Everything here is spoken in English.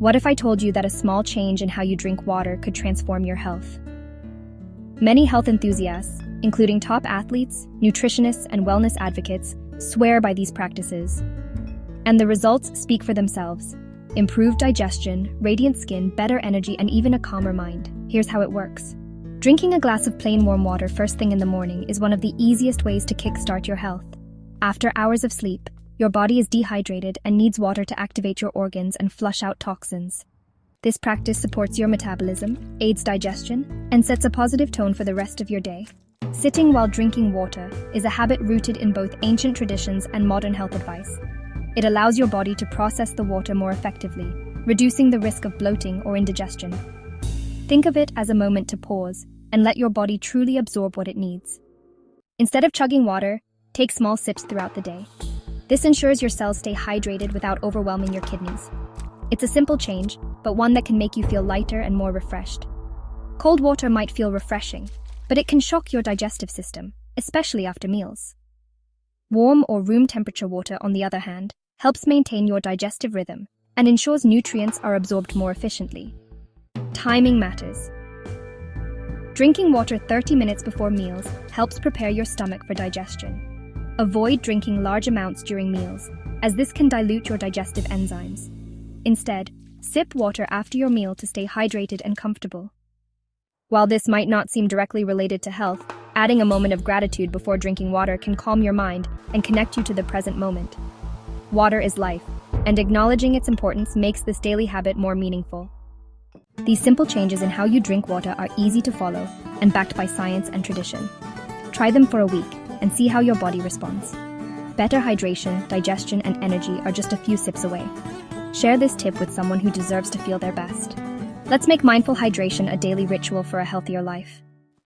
What if I told you that a small change in how you drink water could transform your health? Many health enthusiasts, including top athletes, nutritionists, and wellness advocates, swear by these practices. And the results speak for themselves. Improved digestion, radiant skin, better energy, and even a calmer mind. Here's how it works. Drinking a glass of plain warm water first thing in the morning is one of the easiest ways to kickstart your health. After hours of sleep, your body is dehydrated and needs water to activate your organs and flush out toxins. This practice supports your metabolism, aids digestion, and sets a positive tone for the rest of your day. Sitting while drinking water is a habit rooted in both ancient traditions and modern health advice. It allows your body to process the water more effectively, reducing the risk of bloating or indigestion. Think of it as a moment to pause and let your body truly absorb what it needs. Instead of chugging water, take small sips throughout the day. This ensures your cells stay hydrated without overwhelming your kidneys. It's a simple change, but one that can make you feel lighter and more refreshed. Cold water might feel refreshing, but it can shock your digestive system, especially after meals. Warm or room temperature water, on the other hand, helps maintain your digestive rhythm and ensures nutrients are absorbed more efficiently. Timing matters. Drinking water 30 minutes before meals helps prepare your stomach for digestion. Avoid drinking large amounts during meals, as this can dilute your digestive enzymes. Instead, sip water after your meal to stay hydrated and comfortable. While this might not seem directly related to health, adding a moment of gratitude before drinking water can calm your mind and connect you to the present moment. Water is life, and acknowledging its importance makes this daily habit more meaningful. These simple changes in how you drink water are easy to follow and backed by science and tradition. Try them for a week and see how your body responds. Better hydration, digestion, and energy are just a few sips away. Share this tip with someone who deserves to feel their best. Let's make mindful hydration a daily ritual for a healthier life.